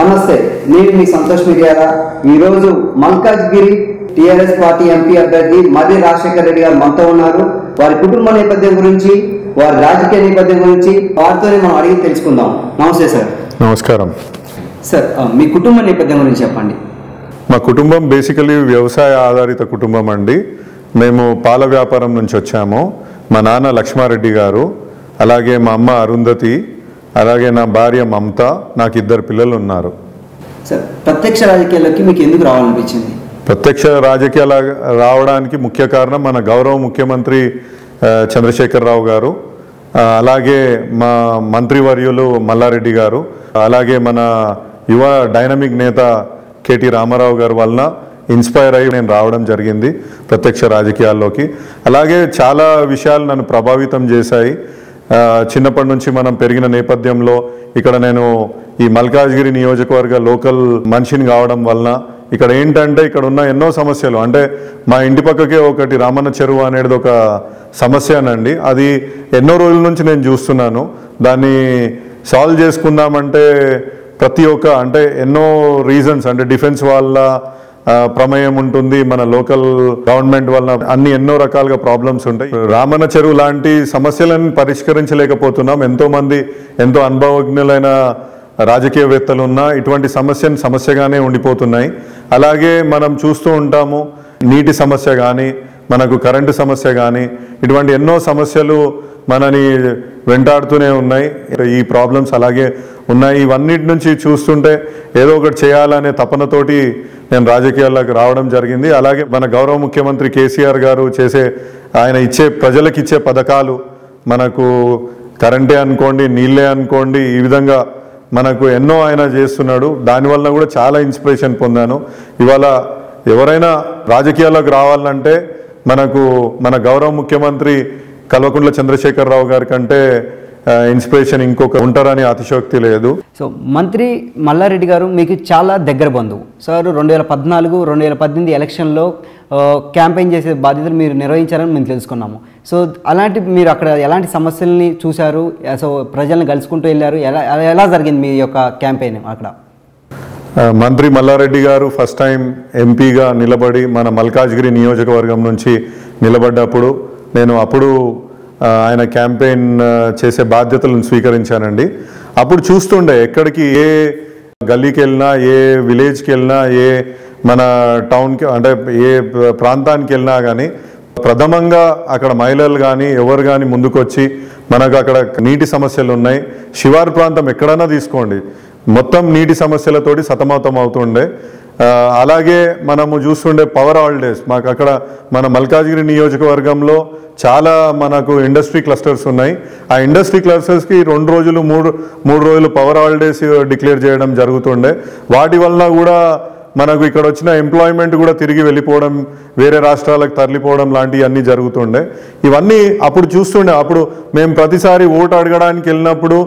నమస్తే, నేను మీ సంతోష్ మిర్యాల. ఈరోజు మల్కాజ్గిరి టీఆర్ఎస్ పార్టీ ఎంపీ అభ్యర్థి మర్రి రాజశేఖర రెడ్డి గారు మనతో ఉన్నారు. వారి కుటుంబ నేపథ్యం గురించి, వారి రాజకీయ నేపథ్యం గురించి వారితోనే మనం అడిగి తెలుసుకుందాం. నమస్తే సార్. నమస్కారం సార్, మీ కుటుంబ నేపథ్యం గురించి చెప్పండి. మా కుటుంబం బేసికలీ వ్యవసాయ ఆధారిత కుటుంబం అండి. మేము పాల వ్యాపారం నుంచి వచ్చాము. మా నాన్న లక్ష్మారెడ్డి గారు, అలాగే మా అమ్మ అరుంధతి, అలాగే నా భార్య మమత, నాకు 2 పిల్లలు ఉన్నారు. సార్, ప్రత్యక్ష రాజకీయాల్లోకి మీకు ఎందుకు రావాలనిపించింది? ప్రత్యక్ష రాజకీయాల రావడానికి ముఖ్య కారణం మన గౌరవ ముఖ్యమంత్రి చంద్రశేఖరరావు గారు, అలాగే మా మంత్రివర్యులు మల్లారెడ్డి గారు, అలాగే మన యువ డైనమిక్ నేత కేటీ రామారావు గారు వలన ఇన్స్పైర్ అయ్యి నేను రావడం జరిగింది ప్రత్యక్ష రాజకీయాల్లోకి. అలాగే చాలా విషయాలు నన్ను ప్రభావితం చేశాయి. చిన్నప్పటి నుంచి మనం పెరిగిన నేపథ్యంలో ఇక్కడ నేను ఈ మల్కాజ్గిరి నియోజకవర్గ లోకల్ మనిషిని కావడం వలన ఇక్కడ ఏంటంటే ఇక్కడ ఉన్న ఎన్నో సమస్యలు, అంటే మా ఇంటి పక్కకే ఒకటి రామన్న చెరువు అనేది ఒక సమస్యనండి. అది ఎన్నో రోజుల నుంచి నేను చూస్తున్నాను. దాన్ని సాల్వ్ చేసుకుందామంటే ప్రతి ఒక్క అంటే ఎన్నో రీజన్స్, అంటే డిఫెన్స్ వాళ్ళ ప్రమేయం ఉంటుంది, మన లోకల్ గవర్నమెంట్ వలన ఎన్నో రకాలుగా ప్రాబ్లమ్స్ ఉంటాయి. రామన్న చెరువు లాంటి సమస్యలను పరిష్కరించలేకపోతున్నాం. ఎంతోమంది ఎంతో అనుభవజ్ఞులైన రాజకీయవేత్తలు ఉన్నా ఇటువంటి సమస్యగానే ఉండిపోతున్నాయి. అలాగే మనం చూస్తూ ఉంటాము, నీటి సమస్య కానీ, మనకు కరెంటు సమస్య కానీ, ఇటువంటి ఎన్నో సమస్యలు మనని వెంటాడుతూనే ఉన్నాయి. ఈ ప్రాబ్లమ్స్ అలాగే ఉన్నాయి. ఇవన్నిటి నుంచి చూస్తుంటే ఏదో ఒకటి చేయాలనే తపనతోటి నేను రాజకీయాల్లోకి రావడం జరిగింది. అలాగే మన గౌరవ ముఖ్యమంత్రి కేసీఆర్ గారు ఆయన ప్రజలకు ఇచ్చే పథకాలు, మనకు కరెంటే అనుకోండి, నీళ్ళే అనుకోండి, ఈ విధంగా మనకు ఎన్నో ఆయన చేస్తున్నాడు. దానివల్ల కూడా చాలా ఇన్స్పిరేషన్ పొందాను. ఇవాళ ఎవరైనా రాజకీయాల్లోకి రావాలంటే మనకు మన గౌరవ ముఖ్యమంత్రి కల్వకుంట్ల చంద్రశేఖరరావు గారి కంటే ఇన్స్పిరేషన్ ఇంకొక ఉంటారని అతిశయోక్తి లేదు. సో మంత్రి మల్లారెడ్డి గారు మీకు చాలా దగ్గర బంధువు సార్. 2014, 2018 ఎలక్షన్లో క్యాంపెయిన్ చేసే బాధ్యతలు మీరు నిర్వహించారని మేము తెలుసుకున్నాము. సో అలాంటి మీరు అక్కడ ఎలాంటి సమస్యల్ని చూశారు? సో ప్రజల్ని కలుసుకుంటూ వెళ్ళారు, ఎలా జరిగింది మీ యొక్క క్యాంపెయిన్ అక్కడ? మంత్రి మల్లారెడ్డి గారు ఫస్ట్ టైం ఎంపీగా నిలబడి మన మల్కాజ్గిరి నియోజకవర్గం నుంచి నిలబడ్డప్పుడు నేను ఆయన క్యాంపెయిన్ చేసే బాధ్యతలను స్వీకరించానండి. అప్పుడు చూస్తుండే ఎక్కడికి, ఏ గల్లీకి వెళ్ళినా, ఏ విలేజ్కి వెళ్ళినా, ఏ మన టౌన్కి అంటే ఏ ప్రాంతానికి వెళ్ళినా కానీ ప్రథమంగా అక్కడ మహిళలు కానీ ఎవరు కానీ ముందుకొచ్చి మనకు అక్కడ నీటి సమస్యలు ఉన్నాయి. శివారు ప్రాంతం ఎక్కడైనా తీసుకోండి, మొత్తం నీటి సమస్యలతోటి సతమతం అవుతుండే. అలాగే మనము చూస్తుండే పవర్ హాలిడేస్. మాకు అక్కడ మన మల్కాజ్గిరి నియోజకవర్గంలో చాలా మనకు ఇండస్ట్రీ క్లస్టర్స్ ఉన్నాయి. ఆ ఇండస్ట్రీ క్లస్టర్స్కి 2 రోజులు 3 రోజులు పవర్ హాలిడేస్ డిక్లేర్ చేయడం జరుగుతుండే. వాటి వలన కూడా మనకు ఇక్కడ వచ్చిన ఎంప్లాయ్మెంట్ కూడా తిరిగి వెళ్ళిపోవడం, వేరే రాష్ట్రాలకు తరలిపోవడం లాంటివన్నీ జరుగుతుండే. ఇవన్నీ అప్పుడు చూస్తుండే. అప్పుడు మేము ప్రతిసారి ఓటు అడగడానికి వెళ్ళినప్పుడు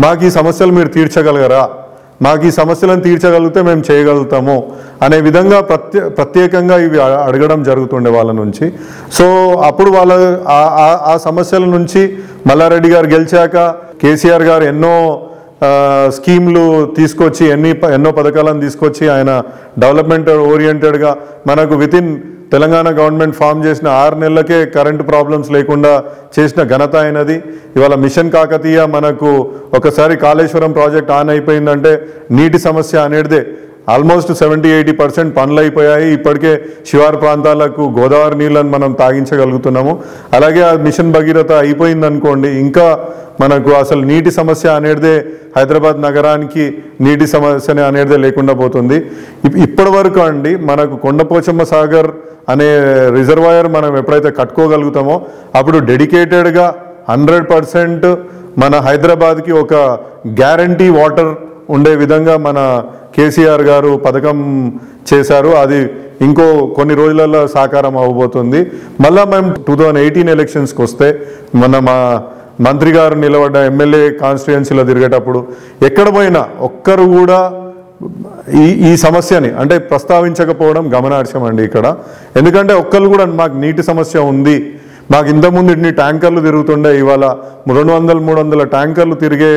మాకు ఈ సమస్యలు మీరు తీర్చగలగరా, మాకు ఈ సమస్యలను తీర్చగలిగితే మేము చేయగలుగుతాము అనే విధంగా ప్రత్యేకంగా ఇవి అడగడం జరుగుతుండే వాళ్ళ నుంచి. సో అప్పుడు ఆ సమస్యల నుంచి మల్లారెడ్డి గారు గెలిచాక కేసీఆర్ గారు ఎన్నో స్కీమ్లు తీసుకొచ్చి ఎన్నో పథకాలను తీసుకొచ్చి ఆయన డెవలప్మెంట్ ఓరియంటెడ్గా మనకు వితిన్ తెలంగాణ గవర్నమెంట్ ఫామ్ చేసిన 6 నెలలకే కరెంటు ప్రాబ్లమ్స్ లేకుండా చేసిన ఘనత అయినది. ఇవాళ మిషన్ కాకతీయ మనకు ఒకసారి కాళేశ్వరం ప్రాజెక్ట్ ఆన్ అయిపోయిందంటే నీటి సమస్య అనేదే ఆల్మోస్ట్ 70-80% పనులు అయిపోయాయి. ఇప్పటికే శివారు ప్రాంతాలకు గోదావరి నీళ్ళని మనం తాగించగలుగుతున్నాము. అలాగే ఆ మిషన్ భగీరథ అయిపోయిందనుకోండి, ఇంకా మనకు అసలు నీటి సమస్య అనేదే హైదరాబాద్ నగరానికి నీటి సమస్య అనేదే లేకుండా పోతుంది. ఇప్పటి వరకు అండి మనకు కొండపోచమ్మ సాగర్ అనే రిజర్వాయర్ మనం ఎప్పుడైతే కట్టుకోగలుగుతామో అప్పుడు డెడికేటెడ్గా 100% మన హైదరాబాద్కి ఒక గ్యారంటీ వాటర్ ఉండే విధంగా మన కేసీఆర్ గారు పథకం చేశారు. అది ఇంకో కొన్ని రోజులలో సాకారం అవ్వబోతుంది. మళ్ళీ మేము 2018 ఎలక్షన్స్కి వస్తే మా మంత్రి గారు నిలబడ్డ ఎమ్మెల్యే కాన్స్టిట్యుయెన్సీలో తిరిగేటప్పుడు ఎక్కడ పోయినా ఒక్కరు కూడా ఈ సమస్యని అంటే ప్రస్తావించకపోవడం గమనార్హం అండి ఇక్కడ. ఎందుకంటే ఒక్కరు కూడా మాకు నీటి సమస్య ఉంది, మాకు ఇంతకుముందు ఇన్ని ట్యాంకర్లు తిరుగుతుండే, ఇవాళ 200-300 ట్యాంకర్లు తిరిగే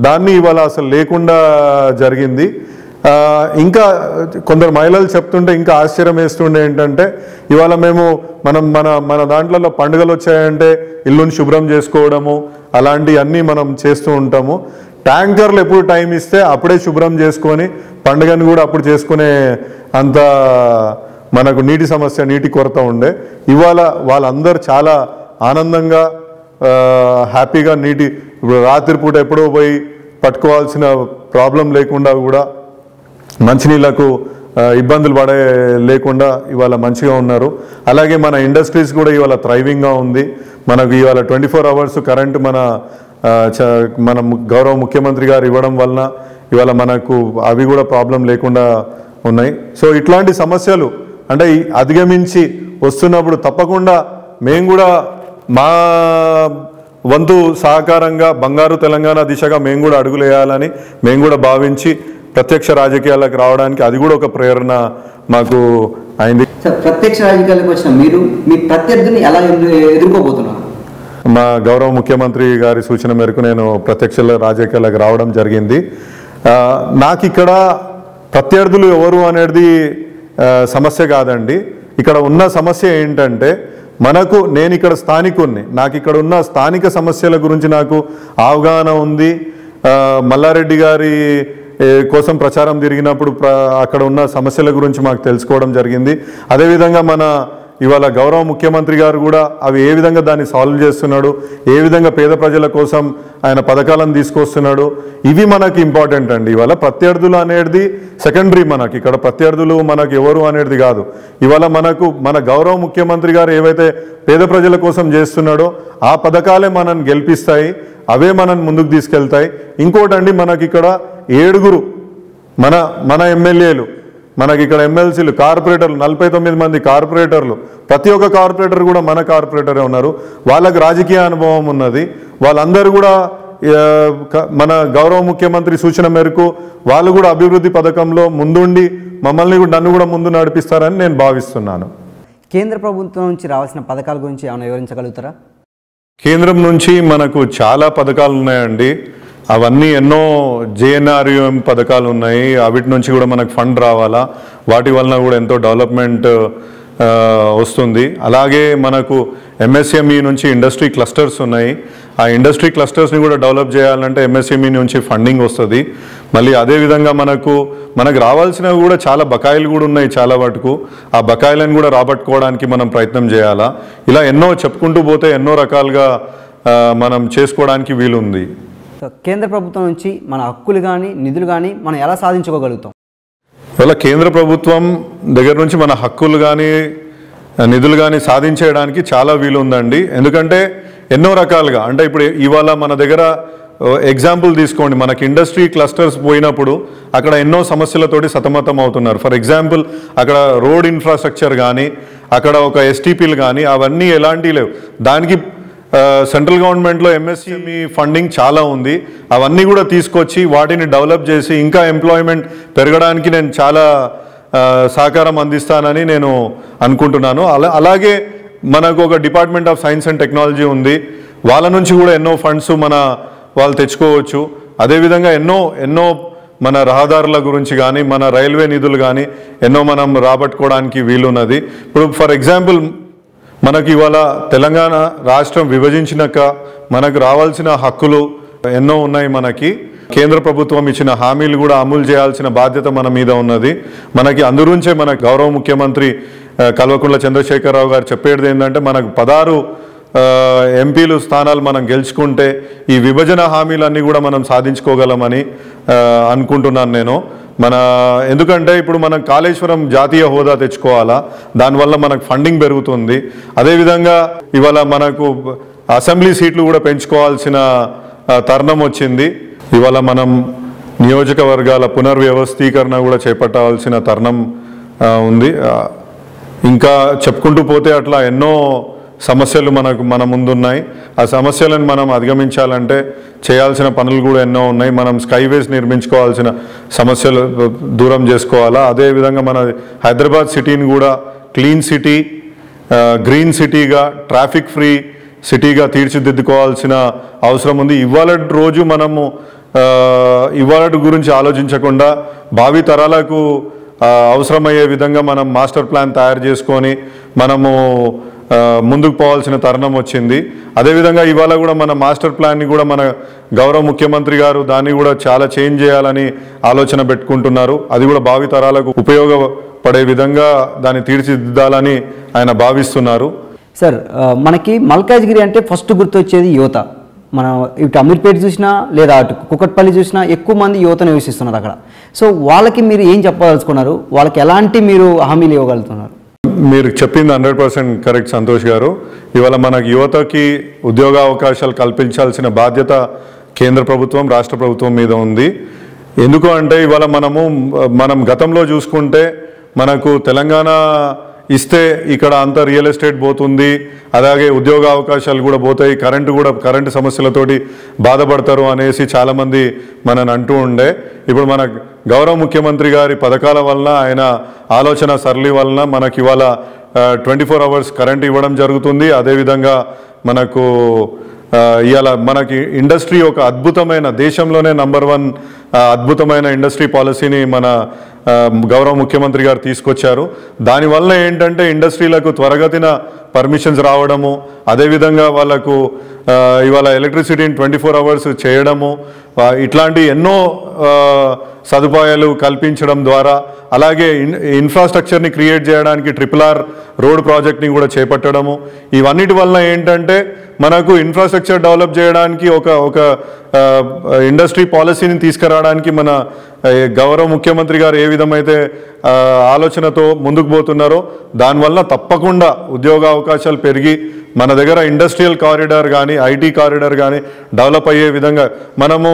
దాన్ని ఇవాళ అసలు లేకుండా జరిగింది. ఇంకా కొందరు మహిళలు చెప్తుంటే ఇంకా ఆశ్చర్యం వేస్తుండే ఏంటంటే ఇవాళ మేము మన దాంట్లో పండుగలు వచ్చాయంటే ఇల్లుని శుభ్రం చేసుకోవడము అలాంటివన్నీ మనం చేస్తూ ఉంటాము. ట్యాంకర్లు ఎప్పుడు టైం ఇస్తే అప్పుడే శుభ్రం చేసుకొని పండుగను కూడా అప్పుడు చేసుకునే అంత మనకు నీటి కొరత ఉండే. ఇవాళ వాళ్ళందరూ చాలా ఆనందంగా హ్యాపీగా ఇప్పుడు రాత్రిపూట ఎప్పుడో పోయి పట్టుకోవాల్సిన ప్రాబ్లం లేకుండా కూడా మంచినీళ్ళకు ఇబ్బందులు లేకుండా ఇవాళ మంచిగా ఉన్నారు. అలాగే మన ఇండస్ట్రీస్ కూడా ఇవాళ థ్రైవింగ్గా ఉంది. మనకు ఇవాళ 24 hours కరెంటు మన గౌరవ ముఖ్యమంత్రి గారు ఇవ్వడం వలన ఇవాళ మనకు అవి కూడా ప్రాబ్లం లేకుండా ఉన్నాయి. సో ఇట్లాంటి సమస్యలు అంటే అధిగమించి వస్తున్నప్పుడు తప్పకుండా మేము కూడా మా వంతు సహకారంగా బంగారు తెలంగాణ దిశగా మేము కూడా అడుగులు వేయాలని మేము కూడా భావించి ప్రత్యక్ష రాజకీయాలకు రావడానికి అది కూడా ఒక ప్రేరణ మాకు అయింది. ప్రత్యక్ష రాజకీయాలకు వచ్చిన మీరు మీ ప్రత్యర్థిని ఎలా ఎదుర్కోబోతున్నారు? మా గౌరవ ముఖ్యమంత్రి గారి సూచన మేరకు నేను ప్రత్యక్ష రాజకీయాలకు రావడం జరిగింది. నాకు ఇక్కడ ప్రత్యర్థులు ఎవరు అనేది సమస్య కాదండి. ఇక్కడ ఉన్న సమస్య ఏంటంటే నేను ఇక్కడ స్థానికుణ్ణి, నాకు ఇక్కడ ఉన్న స్థానిక సమస్యల గురించి నాకు అవగాహన ఉంది. మల్లారెడ్డి గారి కోసం ప్రచారం తిరిగినప్పుడు అక్కడ ఉన్న సమస్యల గురించి మాకు తెలుసుకోవడం జరిగింది. అదేవిధంగా ఇవాళ గౌరవ ముఖ్యమంత్రి గారు కూడా అవి ఏ విధంగా దాన్ని సాల్వ్ చేస్తున్నాడు, ఏ విధంగా పేద ప్రజల కోసం ఆయన పథకాలను తీసుకొస్తున్నాడు, ఇవి మనకి ఇంపార్టెంట్ అండి. ఇవాళ ప్రత్యర్థులు అనేది సెకండరీ. మనకి ఇక్కడ ప్రత్యర్థులు మనకు ఎవరు అనేది కాదు. ఇవాళ మన గౌరవ ముఖ్యమంత్రి గారు ఏవైతే పేద ప్రజల కోసం చేస్తున్నాడో ఆ పథకాలే మనల్ని గెలిపిస్తాయి, అవే మనల్ని ముందుకు తీసుకెళ్తాయి. ఇంకోటండి, మనకి ఇక్కడ 7 మన ఎమ్మెల్యేలు, మనకి ఇక్కడ ఎమ్మెల్సీలు, కార్పొరేటర్లు 49 మంది కార్పొరేటర్లు, ప్రతి ఒక్క కార్పొరేటర్ కూడా మన కార్పొరేటరే ఉన్నారు. వాళ్ళకి రాజకీయ అనుభవం ఉన్నది. వాళ్ళందరూ కూడా మన గౌరవ ముఖ్యమంత్రి సూచన మేరకు వాళ్ళు కూడా అభివృద్ధి పథకంలో ముందుండి నన్ను కూడా ముందు నడిపిస్తారని నేను భావిస్తున్నాను. కేంద్ర ప్రభుత్వం నుంచి రావాల్సిన పథకాల గురించి ఏమైనా వివరించగలుగుతారా? కేంద్రం నుంచి మనకు చాలా పథకాలు ఉన్నాయండి. అవన్నీ ఎన్నో JNRUM పథకాలు ఉన్నాయి. వాటి నుంచి కూడా మనకు ఫండ్ రావాలా, వాటి వలన కూడా ఎంతో డెవలప్మెంట్ వస్తుంది. అలాగే మనకు MSME నుంచి ఇండస్ట్రీ క్లస్టర్స్ ఉన్నాయి. ఆ ఇండస్ట్రీ క్లస్టర్స్ని కూడా డెవలప్ చేయాలంటే MSME నుంచి ఫండింగ్ వస్తుంది. మళ్ళీ అదేవిధంగా మనకు రావాల్సినవి కూడా చాలా బకాయిలు కూడా ఉన్నాయి. చాలా మటుకు ఆ బకాయిలను కూడా రాబట్టుకోవడానికి మనం ప్రయత్నం చేయాలా. ఇలా ఎన్నో చెప్పుకుంటూ పోతే ఎన్నో రకాలుగా మనం చేసుకోవడానికి వీలుంది. కేంద్ర ప్రభుత్వం నుంచి మన హక్కులు కానీ నిధులు కానీ మనం ఎలా సాధించుకోగలుగుతాం? ఇలా కేంద్ర ప్రభుత్వం దగ్గర నుంచి మన హక్కులు కానీ నిధులు కానీ సాధించేయడానికి చాలా వీలు ఉందండి. ఎందుకంటే ఎన్నో రకాలుగా అంటే ఇప్పుడు ఇవాళ మన దగ్గర ఎగ్జాంపుల్ తీసుకోండి, మనకి ఇండస్ట్రీ క్లస్టర్స్ పోయినప్పుడు అక్కడ ఎన్నో సమస్యలతోటి సతమతం అవుతున్నారు. ఫర్ ఎగ్జాంపుల్ అక్కడ రోడ్ ఇన్ఫ్రాస్ట్రక్చర్ కానీ అక్కడ ఒక STPలు కానీ అవన్నీ ఎలాంటివి లేవు. దానికి సెంట్రల్ గవర్నమెంట్లో MSME ఫండింగ్ చాలా ఉంది. అవన్నీ కూడా తీసుకొచ్చి వాటిని డెవలప్ చేసి ఇంకా ఎంప్లాయ్మెంట్ పెరగడానికి నేను చాలా సహకారం అందిస్తానని నేను అనుకుంటున్నాను. అలాగే మనకు ఒక department of science and technology ఉంది. వాళ్ళ నుంచి కూడా ఎన్నో ఫండ్స్ వాళ్ళు తెచ్చుకోవచ్చు. అదేవిధంగా ఎన్నో మన రహదారుల గురించి కానీ మన రైల్వే నిధులు కానీ ఎన్నో మనం రాబట్టుకోవడానికి వీలున్నది. ఇప్పుడు ఫర్ ఎగ్జాంపుల్ మనకి ఇవాళ తెలంగాణ రాష్ట్రం విభజించినాక మనకు రావాల్సిన హక్కులు ఎన్నో ఉన్నాయి. మనకి కేంద్ర ప్రభుత్వం ఇచ్చిన హామీలు కూడా అమలు చేయాల్సిన బాధ్యత మన మీద ఉన్నది. మనకి అందుగురించే మన గౌరవ ముఖ్యమంత్రి కల్వకుంట్ల చంద్రశేఖరరావు గారు చెప్పేది ఏంటంటే మనకు 16 ఎంపీలు స్థానాలు మనం గెలుచుకుంటే ఈ విభజన హామీలన్నీ కూడా మనం సాధించుకోగలమని అనుకుంటున్నాను నేను. ఎందుకంటే ఇప్పుడు మనం కాళేశ్వరం జాతీయ హోదా తెచ్చుకోవాలా, దానివల్ల మనకు ఫండింగ్ పెరుగుతుంది. అదేవిధంగా ఇవాళ మనకు అసెంబ్లీ సీట్లు కూడా పెంచుకోవాల్సిన తరుణం వచ్చింది. ఇవాళ మనం నియోజకవర్గాల పునర్వ్యవస్థీకరణ కూడా చేపట్టాల్సిన తరుణం ఉంది. ఇంకా చెప్పుకుంటూ పోతే అట్లా ఎన్నో సమస్యలు మన ముందున్నాయి. ఆ సమస్యలను మనం అధిగమించాలంటే చేయాల్సిన పనులు కూడా ఎన్నో ఉన్నాయి. మనం స్కైవేస్ నిర్మించుకోవాల్సిన సమస్యలు దూరం చేసుకోవాలా. అదేవిధంగా మన హైదరాబాద్ సిటీని కూడా క్లీన్ సిటీ, గ్రీన్ సిటీగా, ట్రాఫిక్ ఫ్రీ సిటీగా తీర్చిదిద్దుకోవాల్సిన అవసరం ఉంది. ఇవాళ రోజు మనము ఇవాళ గురించి ఆలోచించకుండా భావి తరాలకు అవసరమయ్యే విధంగా మనం మాస్టర్ ప్లాన్ తయారు చేసుకొని మనము ముందుకు పోవాల్సిన తరుణం వచ్చింది. అదేవిధంగా ఇవాళ కూడా మన మాస్టర్ ప్లాన్ని కూడా మన గౌరవ ముఖ్యమంత్రి గారు దాన్ని కూడా చాలా చేంజ్ చేయాలని ఆలోచన పెట్టుకుంటున్నారు. అది కూడా భావి తరాలకు ఉపయోగపడే విధంగా దాన్ని తీర్చిదిద్దాలని ఆయన భావిస్తున్నారు. సార్, మనకి మల్కాజ్గిరి అంటే ఫస్ట్ గుర్తొచ్చేది యువత. మనం ఇటు అమీర్పేట చూసినా లేదా అటు కుకట్పల్లి చూసినా ఎక్కువ మంది యువత నివసిస్తున్నారు అక్కడ. సో వాళ్ళకి మీరు ఏం చెప్పదలుచుకున్నారు? వాళ్ళకి ఎలాంటి మీరు హామీలు ఇవ్వగలుగుతున్నారు? మీరు చెప్పింది 100% కరెక్ట్ సంతోష్ గారు. ఇవాళ మనకు యువతకి ఉద్యోగ అవకాశాలు కల్పించాల్సిన బాధ్యత కేంద్ర ప్రభుత్వం, రాష్ట్ర ప్రభుత్వం మీద ఉంది. ఎందుకు అంటే ఇవాళ మనం గతంలో చూసుకుంటే మనకు తెలంగాణ ఇస్తే ఇక్కడ అంత రియల్ ఎస్టేట్ పోతుంది, అలాగే ఉద్యోగ అవకాశాలు కూడా పోతాయి, కరెంటు సమస్యలతోటి బాధపడతారు అనేసి చాలామంది మనని అంటూ ఉండే. ఇప్పుడు మన గౌరవ ముఖ్యమంత్రి గారి పథకాల వలన, ఆయన ఆలోచన సరళి వలన మనకి ఇవాళ 24 hours కరెంట్ ఇవ్వడం జరుగుతుంది. అదేవిధంగా మనకు ఇవాళ మనకి ఇండస్ట్రీ ఒక అద్భుతమైన, దేశంలోనే నంబర్ 1 అద్భుతమైన ఇండస్ట్రీ పాలసీని మన గౌరవ ముఖ్యమంత్రి గారు తీసుకొచ్చారు. దానివల్ల ఏంటంటే ఇండస్ట్రీలకు త్వరగతిన పర్మిషన్స్ రావడము, అదేవిధంగా వాళ్ళకు ఇవాళ ఎలక్ట్రిసిటీని 24 hours చేయడము, ఇట్లాంటి ఎన్నో సదుపాయాలు కల్పించడం ద్వారా, అలాగే ఇన్ఫ్రాస్ట్రక్చర్ని క్రియేట్ చేయడానికి RRR రోడ్ ప్రాజెక్ట్ని కూడా చేపట్టడము, ఇవన్నిటి వల్ల ఏంటంటే మనకు ఇన్ఫ్రాస్ట్రక్చర్ డెవలప్ చేయడానికి ఒక ఇండస్ట్రీ పాలసీని తీసుకురావడానికి మన గౌరవ ముఖ్యమంత్రి గారు ఏ విధమైతే ఆలోచనతో ముందుకు పోతున్నారో దానివల్ల తప్పకుండా ఉద్యోగ అవకాశాలు పెరిగి మన దగ్గర ఇండస్ట్రియల్ కారిడార్ కానీ, ఐటీ కారిడార్ కానీ డెవలప్ అయ్యే విధంగా మనము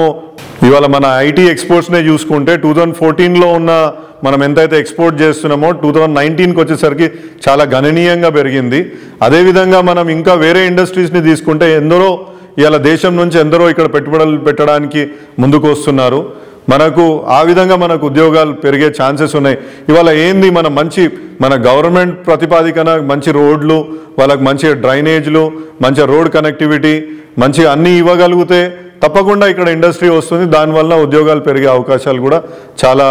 ఇవాళ మన ఐటీ ఎక్స్పోర్ట్స్నే చూసుకుంటే 2014లో ఉన్న మనం ఎంతైతే ఎక్స్పోర్ట్ చేస్తున్నామో 2019కి వచ్చేసరికి చాలా గణనీయంగా పెరిగింది. అదేవిధంగా మనం ఇంకా వేరే ఇండస్ట్రీస్ని తీసుకుంటే ఎందరో ఇవాళ దేశం నుంచి ఎందరో ఇక్కడ పెట్టుబడులు పెట్టడానికి ముందుకు వస్తున్నారు. మనకు ఆ విధంగా మనకు ఉద్యోగాలు పెరిగే ఛాన్సెస్ ఉన్నాయి. ఇవాళ ఏంది మన గవర్నమెంట్ ప్రతిపాదికన మంచి రోడ్లు, వాళ్ళకి మంచి డ్రైనేజ్లు, మంచి రోడ్ కనెక్టివిటీ, మంచి అన్నీ ఇవ్వగలిగితే తప్పకుండా ఇక్కడ ఇండస్ట్రీ వస్తుంది. దానివల్ల ఉద్యోగాలు పెరిగే అవకాశాలు కూడా చాలా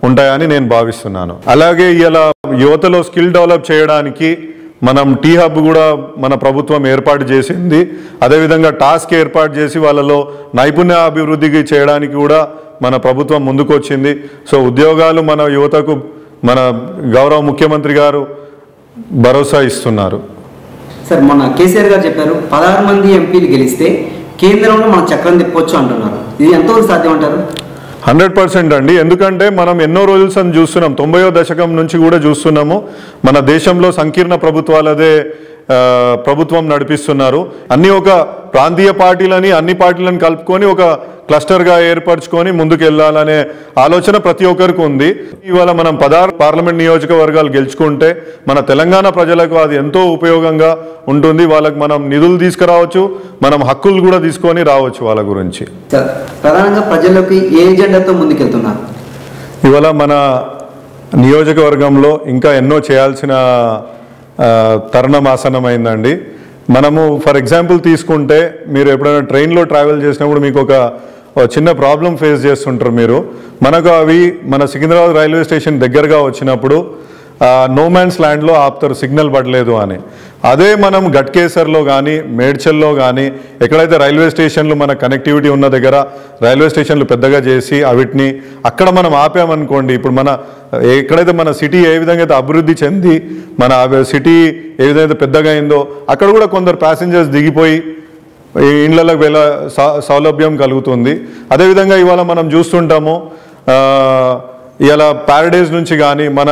ఉంటాయని నేను భావిస్తున్నాను. అలాగే ఇలా యువతలో స్కిల్ డెవలప్ చేయడానికి మనం టీ హబ్ కూడా మన ప్రభుత్వం ఏర్పాటు చేసింది. అదేవిధంగా టాస్క్ ఏర్పాటు చేసి వాళ్ళలో నైపుణ్య అభివృద్ధికి చేయడానికి కూడా మన ప్రభుత్వం ముందుకు వచ్చింది. సో ఉద్యోగాలు మన యువతకు మన గౌరవ ముఖ్యమంత్రి గారు భరోసా ఇస్తున్నారు. సార్, మొన్న కేసీఆర్ గారు చెప్పారు 16 మంది ఎంపీలు గెలిస్తే కేంద్రంలో మనం చక్రం తిప్పొచ్చు అంటున్నారు. ఇది ఎంతవరకు సాధ్యం అంటారు? 100% అండి. ఎందుకంటే మనం ఎన్నో రోజులు చూస్తున్నాం, 90వ దశకం నుంచి కూడా చూస్తున్నాము. మన దేశంలో సంకీర్ణ ప్రభుత్వాలదే ప్రభుత్వం నడిపిస్తున్నారు. అన్ని ఒక ప్రాంతీయ పార్టీలని, అన్ని పార్టీలను కలుపుకొని ఒక క్లస్టర్గా ఏర్పరచుకొని ముందుకు వెళ్ళాలనే ఆలోచన ప్రతి ఒక్కరికి ఉంది. ఇవాళ మనం 16 పార్లమెంట్ నియోజకవర్గాలు గెలుచుకుంటే మన తెలంగాణ ప్రజలకు అది ఎంతో ఉపయోగంగా ఉంటుంది. వాళ్ళకి మనం నిధులు తీసుకురావచ్చు, మనం హక్కులు కూడా తీసుకొని రావచ్చు వాళ్ళ గురించి. ప్రధానంగా ప్రజలకి ఏ ఎజెండాతో ముందుకెళ్తున్నారు? ఇవాళ మన నియోజకవర్గంలో ఇంకా ఎన్నో చేయాల్సిన తరుణం ఆసన్నమైందండి. మనము ఫర్ ఎగ్జాంపుల్ తీసుకుంటే మీరు ఎప్పుడైనా ట్రైన్లో ట్రావెల్ చేసినప్పుడు మీకు ఒక చిన్న ప్రాబ్లం ఫేస్ చేస్తుంటారు మీరు. మనకు అవి మన సికింద్రాబాద్ రైల్వే స్టేషన్ దగ్గరగా వచ్చినప్పుడు నో మ్యాన్స్ ల్యాండ్లో ఆపుతారు, సిగ్నల్ పడలేదు అని. అదే మనం గట్కేసర్లో కానీ, మేడ్చల్లో కానీ, ఎక్కడైతే రైల్వే స్టేషన్లు మన కనెక్టివిటీ ఉన్న దగ్గర రైల్వే స్టేషన్లు పెద్దగా చేసి అవిటిని అక్కడ మనం ఆపామనుకోండి, ఇప్పుడు ఎక్కడైతే మన సిటీ ఏ విధంగా అయితే అభివృద్ధి చెంది మన సిటీ ఏ విధంగా అయితే పెద్దగా అయిందో అక్కడ కూడా కొందరు ప్యాసింజర్స్ దిగిపోయి ఇండ్లకు వెళ్ళ సౌలభ్యం కలుగుతుంది. అదేవిధంగా ఇవాళ మనం చూస్తుంటాము, ఇలా ప్యారడైజ్ నుంచి కానీ మన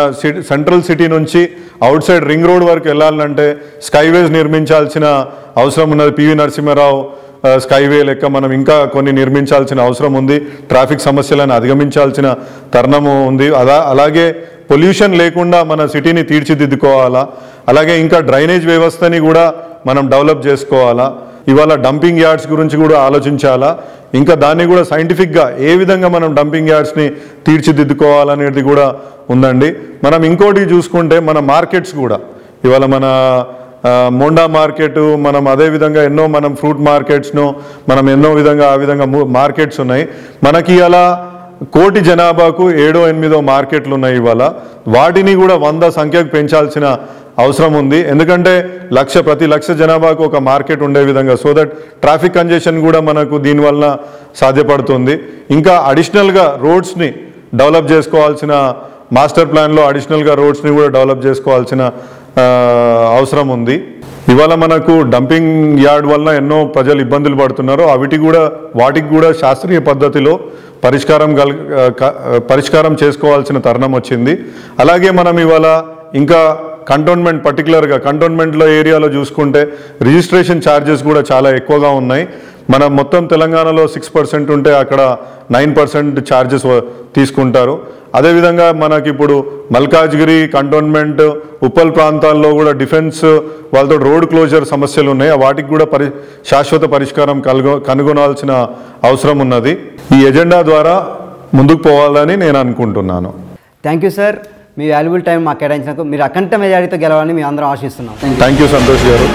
సెంట్రల్ సిటీ నుంచి అవుట్ సైడ్ రింగ్ రోడ్ వరకు వెళ్ళాలంటే స్కైవేస్ నిర్మించాల్సిన అవసరం ఉన్నది. పివి నరసింహారావు స్కైవే లెక్క మనం ఇంకా కొన్ని నిర్మించాల్సిన అవసరం ఉంది. ట్రాఫిక్ సమస్యలను అధిగమించాల్సిన తరుణము ఉంది. అలాగే పొల్యూషన్ లేకుండా మన సిటీని తీర్చిదిద్దుకోవాలా. అలాగే ఇంకా డ్రైనేజ్ వ్యవస్థని కూడా మనం డెవలప్ చేసుకోవాలా. ఇవాళ డంపింగ్ యార్డ్స్ గురించి కూడా ఆలోచించాలా. ఇంకా దాన్ని కూడా సైంటిఫిక్గా ఏ విధంగా మనం డంపింగ్ యార్డ్స్ని తీర్చిదిద్దుకోవాలనేది కూడా ఉందండి. మనం ఇంకోటి చూసుకుంటే మన మార్కెట్స్ కూడా ఇవాళ మన మోండా మార్కెట్, మనం అదేవిధంగా ఎన్నో మనం ఫ్రూట్ మార్కెట్స్ను మనం ఎన్నో విధంగా ఆ విధంగా మార్కెట్స్ ఉన్నాయి. మనకి అలా కోటి జనాభాకు 7-8 మార్కెట్లు ఉన్నాయి ఇవాళ. వాటిని కూడా 100 సంఖ్యకు పెంచాల్సిన అవసరం ఉంది. ఎందుకంటే ప్రతి లక్ష జనాభాకు ఒక మార్కెట్ ఉండే విధంగా, సో దట్ ట్రాఫిక్ కంజెషన్ కూడా మనకు దీనివల్ల సాధ్యపడుతుంది. ఇంకా అడిషనల్గా రోడ్స్ని డెవలప్ చేసుకోవాల్సిన, మాస్టర్ ప్లాన్లో అడిషనల్గా రోడ్స్ని కూడా డెవలప్ చేసుకోవాల్సిన అవసరం ఉంది. ఇవాళ మనకు డంపింగ్ యార్డ్ వల్ల ఎన్నో ప్రజలు ఇబ్బందులు పడుతున్నారు. వాటికి కూడా శాస్త్రీయ పద్ధతిలో పరిష్కారం చేసుకోవాల్సిన తరుణం వచ్చింది. అలాగే మనం ఇవాళ ఇంకా కంటోన్మెంట్, పర్టికులర్గా కంటోన్మెంట్లో ఏరియాలో చూసుకుంటే రిజిస్ట్రేషన్ ఛార్జెస్ కూడా చాలా ఎక్కువగా ఉన్నాయి. మనం మొత్తం తెలంగాణలో 6% ఉంటే అక్కడ 9% ఛార్జెస్ తీసుకుంటారు. అదేవిధంగా మనకి ఇప్పుడు మల్కాజ్గిరి, కంటోన్మెంట్, ఉప్పల్ ప్రాంతాల్లో కూడా డిఫెన్స్ వాళ్ళతో రోడ్ క్లోజర్ సమస్యలు ఉన్నాయి. వాటికి కూడా శాశ్వత పరిష్కారం కనుగొనాల్సిన అవసరం ఉన్నది. ఈ ఎజెండా ద్వారా ముందుకు పోవాలని నేను అనుకుంటున్నాను. Thank you sir, me valuable time మాకు కేటాయించినందుకు. మీరు అఖండ మెజారిటీతో గెలవాలని మేము అందరం ఆశిస్తున్నాం. థ్యాంక్ యూ సంతోష్ గారు.